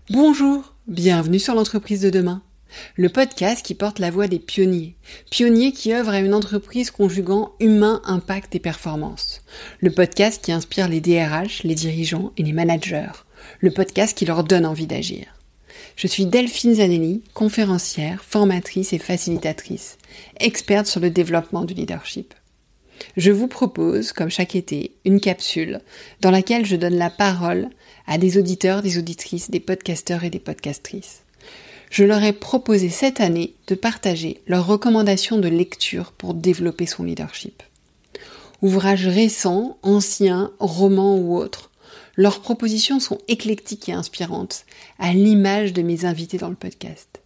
Bonjour, bienvenue sur l'entreprise de demain, le podcast qui porte la voix des pionniers qui œuvrent à une entreprise conjuguant humain, impact et performance, le podcast qui inspire les DRH, les dirigeants et les managers, le podcast qui leur donne envie d'agir. Je suis Delphine Zanelli, conférencière, formatrice et facilitatrice, experte sur le développement du leadership. Je vous propose, comme chaque été, une capsule dans laquelle je donne la parole à des auditeurs, des auditrices, des podcasteurs et des podcastrices. Je leur ai proposé cette année de partager leurs recommandations de lecture pour développer son leadership. Ouvrages récents, anciens, romans ou autres, leurs propositions sont éclectiques et inspirantes, à l'image de mes invités dans le podcast.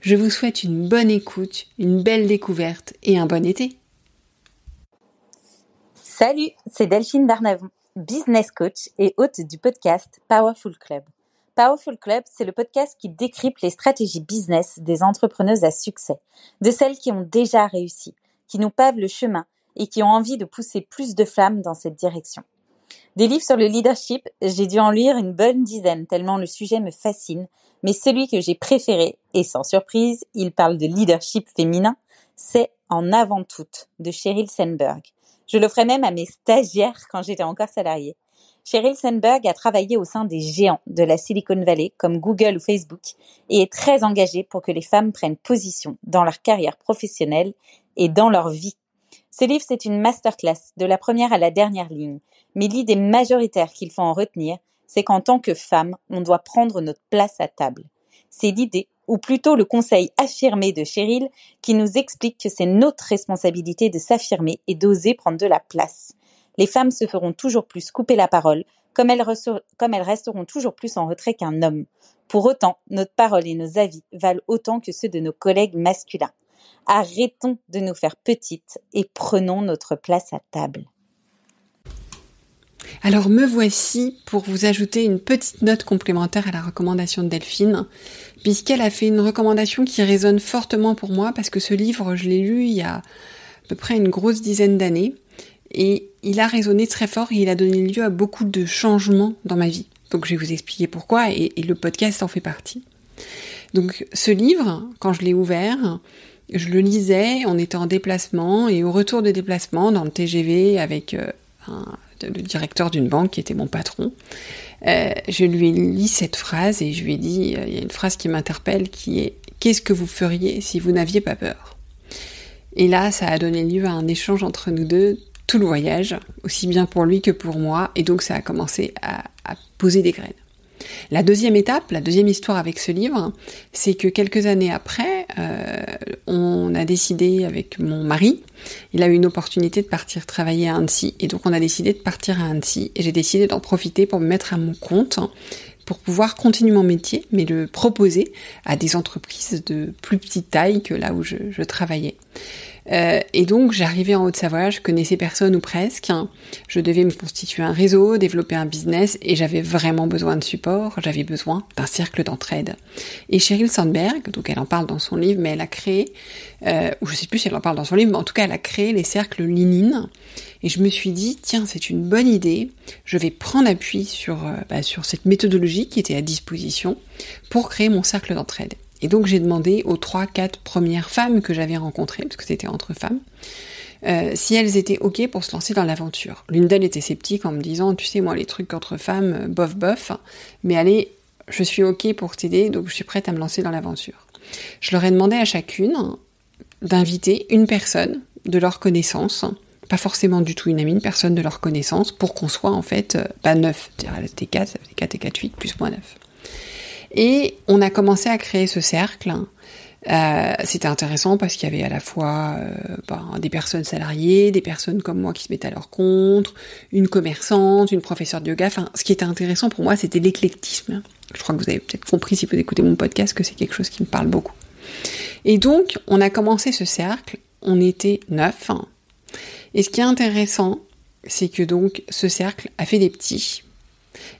Je vous souhaite une bonne écoute, une belle découverte et un bon été. Salut, c'est Delphine Darnavon, business coach et hôte du podcast Powerful Club. Powerful Club, c'est le podcast qui décrypte les stratégies business des entrepreneuses à succès, de celles qui ont déjà réussi, qui nous pavent le chemin et qui ont envie de pousser plus de flammes dans cette direction. Des livres sur le leadership, j'ai dû en lire une bonne dizaine tellement le sujet me fascine, mais celui que j'ai préféré, et sans surprise, il parle de leadership féminin, c'est En avant toute de Sheryl Sandberg. Je l'offrais même à mes stagiaires quand j'étais encore salariée. Sheryl Sandberg a travaillé au sein des géants de la Silicon Valley comme Google ou Facebook et est très engagée pour que les femmes prennent position dans leur carrière professionnelle et dans leur vie. Ce livre, c'est une masterclass de la première à la dernière ligne. Mais l'idée majoritaire qu'il faut en retenir, c'est qu'en tant que femme, on doit prendre notre place à table. C'est l'idée, ou plutôt le conseil affirmé de Sheryl, qui nous explique que c'est notre responsabilité de s'affirmer et d'oser prendre de la place. Les femmes se feront toujours plus couper la parole, comme elles resteront toujours plus en retrait qu'un homme. Pour autant, notre parole et nos avis valent autant que ceux de nos collègues masculins. Arrêtons de nous faire petites et prenons notre place à table. Alors me voici pour vous ajouter une petite note complémentaire à la recommandation de Delphine, puisqu'elle a fait une recommandation qui résonne fortement pour moi, parce que ce livre, je l'ai lu il y a à peu près une grosse dizaine d'années, et il a résonné très fort et il a donné lieu à beaucoup de changements dans ma vie. Donc je vais vous expliquer pourquoi, et le podcast en fait partie. Donc ce livre, quand je l'ai ouvert, je le lisais, on était en déplacement, et au retour de déplacement, dans le TGV, avec le directeur d'une banque qui était mon patron, je lui ai lu cette phrase et je lui ai dit, il y a une phrase qui m'interpelle qui est « Qu'est-ce que vous feriez si vous n'aviez pas peur ?» Et là, ça a donné lieu à un échange entre nous deux, tout le voyage, aussi bien pour lui que pour moi, et donc ça a commencé à poser des graines. La deuxième étape, la deuxième histoire avec ce livre, c'est que quelques années après, on a décidé avec mon mari, il a eu une opportunité de partir travailler à Annecy, et donc on a décidé de partir à Annecy, et j'ai décidé d'en profiter pour me mettre à mon compte, pour pouvoir continuer mon métier, mais le proposer à des entreprises de plus petite taille que là où je travaillais. Et donc j'arrivais en Haute-Savoie, je connaissais personne ou presque, je devais me constituer un réseau, développer un business, et j'avais vraiment besoin de support, j'avais besoin d'un cercle d'entraide. Et Sheryl Sandberg, donc elle en parle dans son livre, mais elle a créé, ou je sais plus si elle en parle dans son livre, mais en tout cas elle a créé les cercles Lean-In, et je me suis dit, tiens, c'est une bonne idée, je vais prendre appui sur cette méthodologie qui était à disposition pour créer mon cercle d'entraide. Et donc j'ai demandé aux 3-4 premières femmes que j'avais rencontrées, parce que c'était entre femmes, si elles étaient ok pour se lancer dans l'aventure. L'une d'elles était sceptique en me disant, tu sais, moi les trucs entre femmes, bof, mais allez, je suis ok pour t'aider, donc je suis prête à me lancer dans l'aventure. Je leur ai demandé à chacune d'inviter une personne de leur connaissance, pas forcément du tout une amie, une personne de leur connaissance, pour qu'on soit en fait 9, c'est-à-dire elle était 4, ça faisait 4 et 4, 8, plus ou moins 9. Et on a commencé à créer ce cercle. C'était intéressant parce qu'il y avait à la fois des personnes salariées, des personnes comme moi qui se mettaient à leur compte, une commerçante, une professeure de yoga. Enfin, ce qui était intéressant pour moi, c'était l'éclectisme. Je crois que vous avez peut-être compris, si vous écoutez mon podcast, que c'est quelque chose qui me parle beaucoup. Et donc, on a commencé ce cercle, on était 9. Et ce qui est intéressant, c'est que donc ce cercle a fait des petits.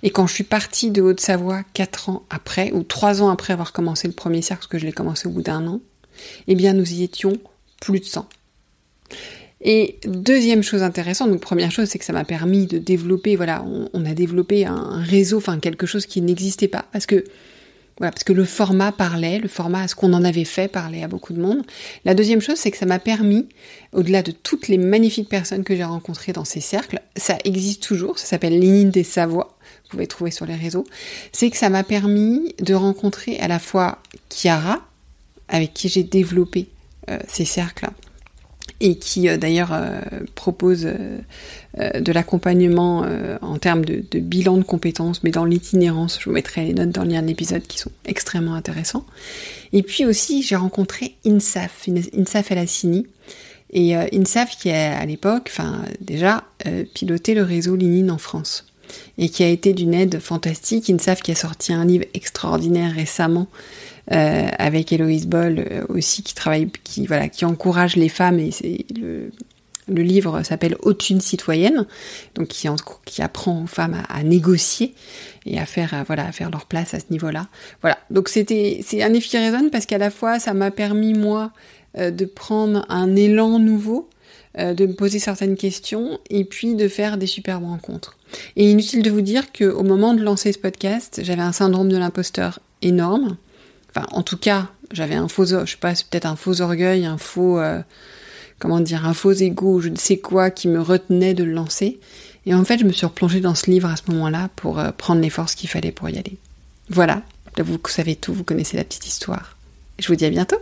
Et quand je suis partie de Haute-Savoie 4 ans après, ou 3 ans après avoir commencé le premier cercle, parce que je l'ai commencé au bout d'1 an, eh bien nous y étions plus de 100. Et deuxième chose intéressante, donc première chose, c'est que ça m'a permis de développer, on a développé un réseau, quelque chose qui n'existait pas, parce que Voilà, parce que le format parlait, le format, ce qu'on en avait fait, parlait à beaucoup de monde. La deuxième chose, c'est que ça m'a permis, au-delà de toutes les magnifiques personnes que j'ai rencontrées dans ces cercles, ça existe toujours, ça s'appelle Lénine des Savoies, vous pouvez trouver sur les réseaux, c'est que ça m'a permis de rencontrer à la fois Chiara, avec qui j'ai développé ces cercles, et qui d'ailleurs propose de l'accompagnement en termes de bilan de compétences, mais dans l'itinérance, je vous mettrai les notes dans le lien de l'épisode qui sont extrêmement intéressants. Et puis aussi, j'ai rencontré INSAF El Hassini, et INSAF qui a à l'époque, déjà piloté le réseau Lénine en France, et qui a été d'une aide fantastique. INSAF qui a sorti un livre extraordinaire récemment, avec Héloïse Boll aussi qui encourage les femmes, et c'est le livre s'appelle Haute-Une citoyenne, donc qui apprend aux femmes à négocier et à faire leur place à ce niveau-là. Voilà, donc c'est un effet qui résonne parce qu'à la fois ça m'a permis moi de prendre un élan nouveau, de me poser certaines questions et puis de faire des superbes rencontres. Et inutile de vous dire qu'au moment de lancer ce podcast, j'avais un syndrome de l'imposteur énorme. Enfin, en tout cas, j'avais un faux orgueil, un faux ego, je ne sais quoi, qui me retenait de le lancer. Et en fait, je me suis replongée dans ce livre à ce moment-là pour prendre les forces qu'il fallait pour y aller. Voilà, là, vous savez tout, vous connaissez la petite histoire. Je vous dis à bientôt.